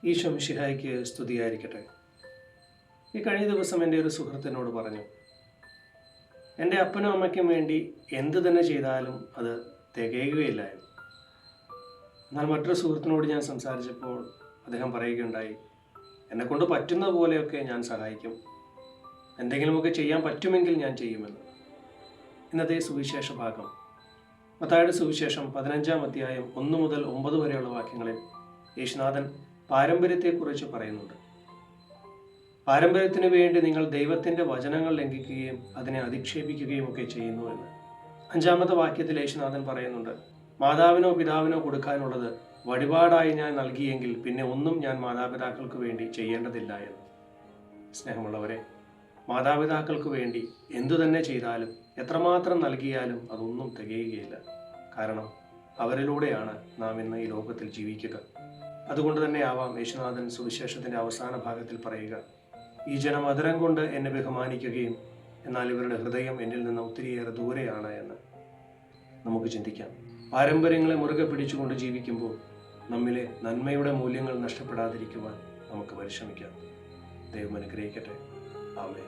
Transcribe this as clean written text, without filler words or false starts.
ഈശോ മിശിഹായ്ക്ക് സ്തുതിയായിരിക്കട്ടെ. ഈ കഴിഞ്ഞ ദിവസം എൻ്റെ ഒരു സുഹൃത്തിനോട് പറഞ്ഞു, എൻ്റെ അപ്പനും അമ്മയ്ക്കും വേണ്ടി എന്ത് തന്നെ ചെയ്താലും അത് തികയുകയില്ലായിരുന്നു. എന്നാൽ മറ്റൊരു സുഹൃത്തിനോട് ഞാൻ സംസാരിച്ചപ്പോൾ അദ്ദേഹം പറയുകയുണ്ടായി, എന്നെക്കൊണ്ട് പറ്റുന്ന പോലെയൊക്കെ ഞാൻ സഹായിക്കും, എന്തെങ്കിലുമൊക്കെ ചെയ്യാൻ പറ്റുമെങ്കിൽ ഞാൻ ചെയ്യുമെന്ന്. ഇന്നത്തെ സുവിശേഷ ഭാഗം മത്തായിയുടെ സുവിശേഷം 15-ാം അധ്യായം 1 മുതൽ 9 വരെയുള്ള വാക്യങ്ങളിൽ യേശുനാഥൻ പാരമ്പര്യത്തെക്കുറിച്ച് പറയുന്നുണ്ട്. പാരമ്പര്യത്തിന് വേണ്ടി നിങ്ങൾ ദൈവത്തിൻ്റെ വചനങ്ങൾ ലംഘിക്കുകയും അതിനെ അധിക്ഷേപിക്കുകയും ഒക്കെ ചെയ്യുന്നു എന്ന്. 5-ാമത്തെ വാക്യത്തിൽ യേശുനാഥൻ പറയുന്നുണ്ട്, മാതാവിനോ പിതാവിനോ കൊടുക്കാനുള്ളത് വഴിപാടായി ഞാൻ നൽകിയെങ്കിൽ പിന്നെ ഒന്നും ഞാൻ മാതാപിതാക്കൾക്ക് വേണ്ടി ചെയ്യേണ്ടതില്ല എന്ന്. സ്നേഹമുള്ളവരെ, മാതാപിതാക്കൾക്ക് വേണ്ടി എന്തു തന്നെ ചെയ്താലും എത്രമാത്രം നൽകിയാലും അതൊന്നും തികയുകയില്ല. കാരണം അവരിലൂടെയാണ് നാം ഇന്ന് ഈ ലോകത്തിൽ ജീവിക്കുക. അതുകൊണ്ട് തന്നെ ആവാം യേശുനാഥൻ സുവിശേഷത്തിൻ്റെ അവസാന ഭാഗത്തിൽ പറയുക, ഈ ജനം അധരം കൊണ്ട് എന്നെ ബഹുമാനിക്കുകയും എന്നാൽ ഇവരുടെ ഹൃദയം എന്നിൽ നിന്ന് ഒത്തിരിയേറെ ദൂരെയാണ് എന്ന്. നമുക്ക് ചിന്തിക്കാം. പാരമ്പര്യങ്ങളെ മുറുകെ പിടിച്ചുകൊണ്ട് ജീവിക്കുമ്പോൾ നമ്മിലെ നന്മയുടെ മൂല്യങ്ങൾ നഷ്ടപ്പെടാതിരിക്കുവാൻ നമുക്ക് പരിശ്രമിക്കാം. ദൈവം അനുഗ്രഹിക്കട്ടെ. ആമേൻ.